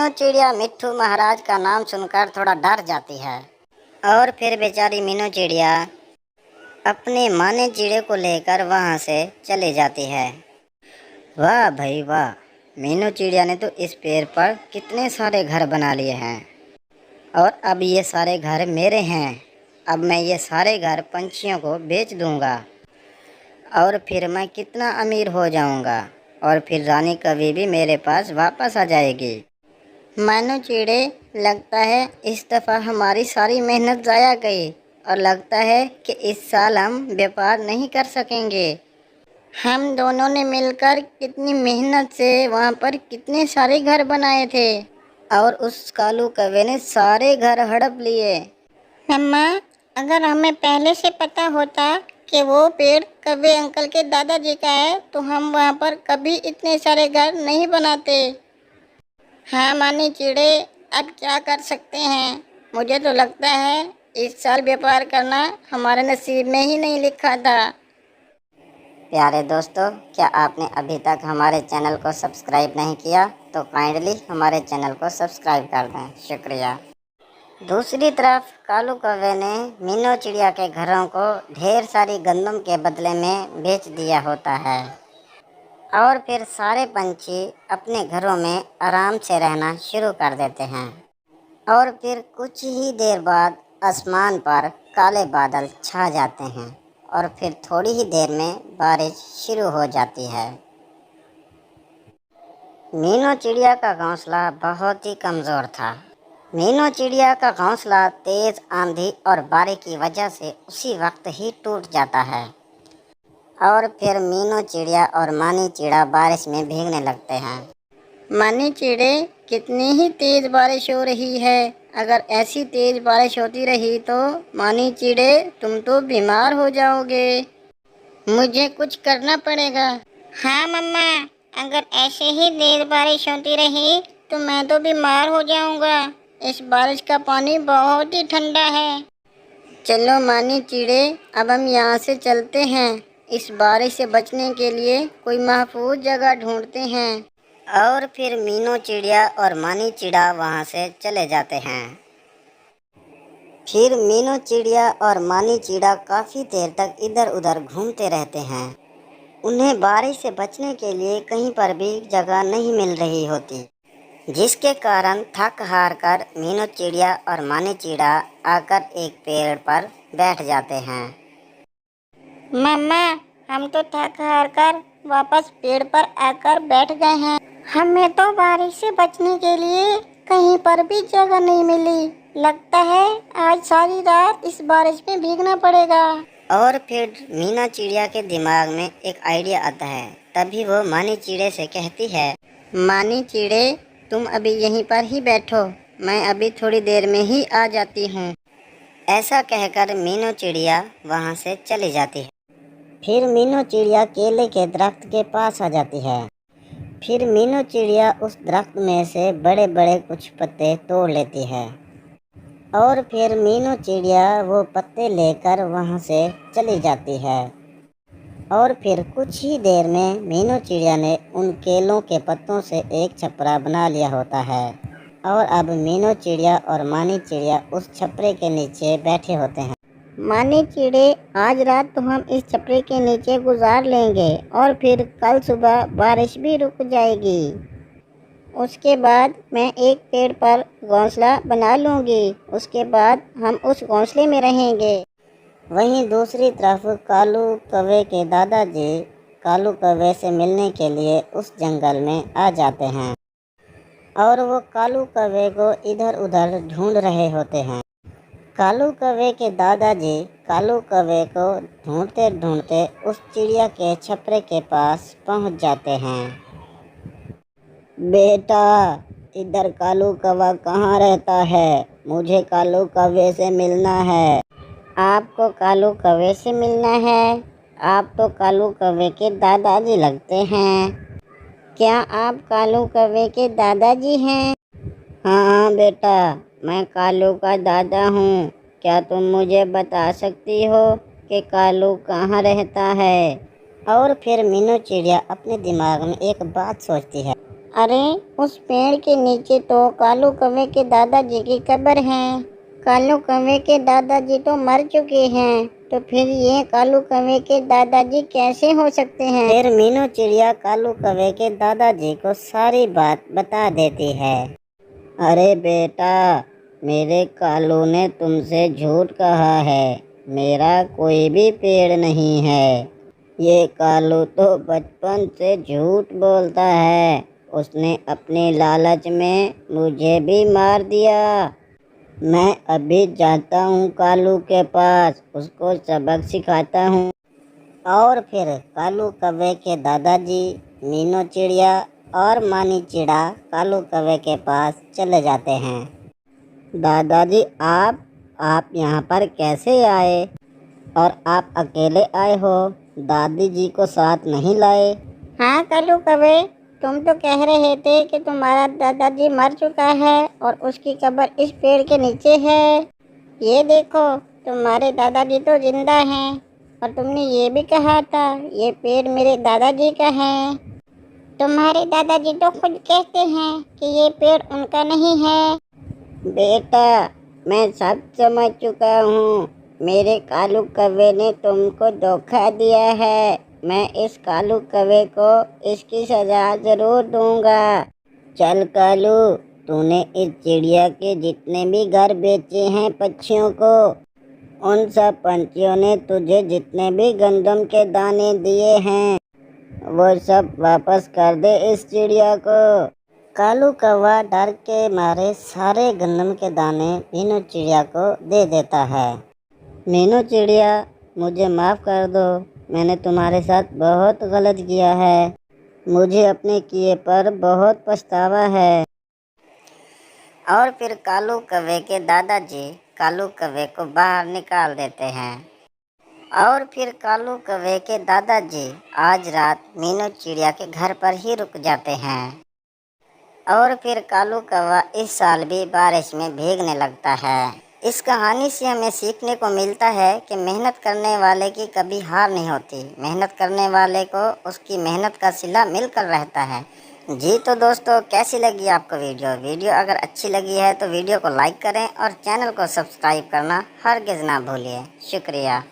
मीनू चिड़िया मिट्ठू महाराज का नाम सुनकर थोड़ा डर जाती है और फिर बेचारी मीनू चिड़िया अपने माने चिड़े को लेकर वहाँ से चली जाती है। वाह भाई वाह, मीनू चिड़िया ने तो इस पेड़ पर कितने सारे घर बना लिए हैं और अब ये सारे घर मेरे हैं। अब मैं ये सारे घर पंछियों को बेच दूंगा और फिर मैं कितना अमीर हो जाऊंगा और फिर रानी कभी भी मेरे पास वापस आ जाएगी। मानो चिड़े, लगता है इस दफ़ा हमारी सारी मेहनत ज़ाया गई और लगता है कि इस साल हम व्यापार नहीं कर सकेंगे। हम दोनों ने मिलकर कितनी मेहनत से वहाँ पर कितने सारे घर बनाए थे और उस कालू कौवे ने सारे घर हड़प लिए। मम्मा, अगर हमें पहले से पता होता कि वो पेड़ कौवे अंकल के दादाजी का है तो हम वहाँ पर कभी इतने सारे घर नहीं बनाते। हाँ मानी चिड़े, अब क्या कर सकते हैं। मुझे तो लगता है इस साल व्यापार करना हमारे नसीब में ही नहीं लिखा था। प्यारे दोस्तों, क्या आपने अभी तक हमारे चैनल को सब्सक्राइब नहीं किया तो काइंडली हमारे चैनल को सब्सक्राइब कर दें। शुक्रिया। दूसरी तरफ कालू कौवे ने मीनू चिड़िया के घरों को ढेर सारी गंदम के बदले में बेच दिया होता है और फिर सारे पंछी अपने घरों में आराम से रहना शुरू कर देते हैं और फिर कुछ ही देर बाद आसमान पर काले बादल छा जाते हैं और फिर थोड़ी ही देर में बारिश शुरू हो जाती है। मीनू चिड़िया का घोंसला बहुत ही कमज़ोर था। मीनू चिड़िया का घोंसला तेज़ आंधी और बारिश की वजह से उसी वक्त ही टूट जाता है और फिर मीनू चिड़िया और मानी चिड़ा बारिश में भीगने लगते हैं। मानी चिड़े, कितनी ही तेज़ बारिश हो रही है। अगर ऐसी तेज़ बारिश होती रही तो मानी चिड़े तुम तो बीमार हो जाओगे। मुझे कुछ करना पड़ेगा। हाँ मम्मा, अगर ऐसे ही तेज़ बारिश होती रही तो मैं तो बीमार हो जाऊंगा। इस बारिश का पानी बहुत ही ठंडा है। चलो मानी चिड़े, अब हम यहाँ से चलते हैं। इस बारिश से बचने के लिए कोई महफूज जगह ढूंढते हैं। और फिर मीनू चिड़िया और मानी चिड़ा वहाँ से चले जाते हैं। फिर मीनू चिड़िया और मानी चिड़ा काफ़ी देर तक इधर उधर घूमते रहते हैं। उन्हें बारिश से बचने के लिए कहीं पर भी जगह नहीं मिल रही होती, जिसके कारण थक हार कर मीनू चिड़िया और मानी चिड़ा आकर एक पेड़ पर बैठ जाते हैं। मम्मा, हम तो थक हार कर वापस पेड़ पर आकर बैठ गए हैं। हमें तो बारिश से बचने के लिए कहीं पर भी जगह नहीं मिली। लगता है आज सारी रात इस बारिश में भीगना पड़ेगा। और फिर मीना चिड़िया के दिमाग में एक आइडिया आता है। तभी वो मानी चिड़े से कहती है, मानी चिड़े, तुम अभी यहीं पर ही बैठो, मैं अभी थोड़ी देर में ही आ जाती हूँ। ऐसा कहकर मीनू चिड़िया वहाँ से चली जाती है। फिर मीनू चिड़िया केले के दरख्त के पास आ जाती है। फिर मीनू चिड़िया उस दरख्त में से बड़े बड़े कुछ पत्ते तोड़ लेती है और फिर मीनू चिड़िया वो पत्ते लेकर वहाँ से चली जाती है। और फिर कुछ ही देर में मीनू चिड़िया ने उन केलों के पत्तों से एक छपरा बना लिया होता है और अब मीनू चिड़िया और मानी चिड़िया उस छपरे के नीचे बैठे होते हैं। मानी चिड़े, आज रात तो हम इस छपरे के नीचे गुजार लेंगे और फिर कल सुबह बारिश भी रुक जाएगी। उसके बाद मैं एक पेड़ पर घोंसला बना लूँगी। उसके बाद हम उस घोंसले में रहेंगे। वहीं दूसरी तरफ कालू कौवे के दादाजी कालू कौवे से मिलने के लिए उस जंगल में आ जाते हैं और वो कालू कौवे को इधर उधर ढूंढ रहे होते हैं। कालू कौवे के दादाजी कालू कौवे को ढूंढते ढूंढते उस चिड़िया के छपरे के पास पहुंच जाते हैं। बेटा, इधर कालू कौवा कहाँ रहता है? मुझे कालू कौवे से मिलना है। आपको कालू कौवे से मिलना है? आप तो कालू कौवे के दादाजी लगते हैं। क्या आप कालू कौवे के दादाजी हैं? हाँ बेटा, मैं कालू का दादा हूँ। क्या तुम मुझे बता सकती हो कि कालू कहाँ रहता है? और फिर मीनू चिड़िया अपने दिमाग में एक बात सोचती है। अरे उस पेड़ के नीचे तो कालू कौवे के दादाजी की कब्र है। कालू कौवे के दादाजी तो मर चुके हैं, तो फिर ये कालू कौवे के दादाजी कैसे हो सकते हैं? फिर मीनू चिड़िया कालू कौवे के दादाजी को सारी बात बता देती है। अरे बेटा, मेरे कालू ने तुमसे झूठ कहा है। मेरा कोई भी पेड़ नहीं है। ये कालू तो बचपन से झूठ बोलता है। उसने अपने लालच में मुझे भी मार दिया। मैं अभी जाता हूँ कालू के पास, उसको सबक सिखाता हूँ। और फिर कालू कौवे के दादाजी, मीनू चिड़िया और मानी चिड़ा कालू कौवे के पास चले जाते हैं। दादाजी, आप यहाँ पर कैसे आए? और आप अकेले आए हो, दादी जी को साथ नहीं लाए? हाँ कालू कौवे, तुम तो कह रहे थे कि तुम्हारा दादाजी मर चुका है और उसकी कब्र इस पेड़ के नीचे है। ये देखो, तुम्हारे दादाजी तो जिंदा हैं और तुमने ये भी कहा था ये पेड़ मेरे दादाजी का है। तुम्हारे दादाजी तो खुद कहते हैं कि ये पेड़ उनका नहीं है। बेटा, मैं सब समझ चुका हूँ। मेरे कालू कौवे ने तुमको धोखा दिया है। मैं इस कालू कौवे को इसकी सजा जरूर दूंगा। चल कालू, तूने इस चिड़िया के जितने भी घर बेचे हैं पक्षियों को, उन सब पंछियों ने तुझे जितने भी गंदम के दाने दिए हैं वो सब वापस कर दे इस चिड़िया को। कालू कौवा डर के मारे सारे गंदम के दाने मीनू चिड़िया को दे देता है। मीनू चिड़िया, मुझे माफ़ कर दो। मैंने तुम्हारे साथ बहुत गलत किया है। मुझे अपने किए पर बहुत पछतावा है। और फिर कालू कौवे के दादाजी कालू कौवे को बाहर निकाल देते हैं। और फिर कालू कौवे के दादाजी आज रात मीनू चिड़िया के घर पर ही रुक जाते हैं। और फिर कालू कौवा इस साल भी बारिश में भीगने लगता है। इस कहानी से हमें सीखने को मिलता है कि मेहनत करने वाले की कभी हार नहीं होती। मेहनत करने वाले को उसकी मेहनत का सिला मिलकर रहता है। जी तो दोस्तों, कैसी लगी आपको वीडियो अगर अच्छी लगी है तो वीडियो को लाइक करें और चैनल को सब्सक्राइब करना हरगिज़ ना भूलिए। शुक्रिया।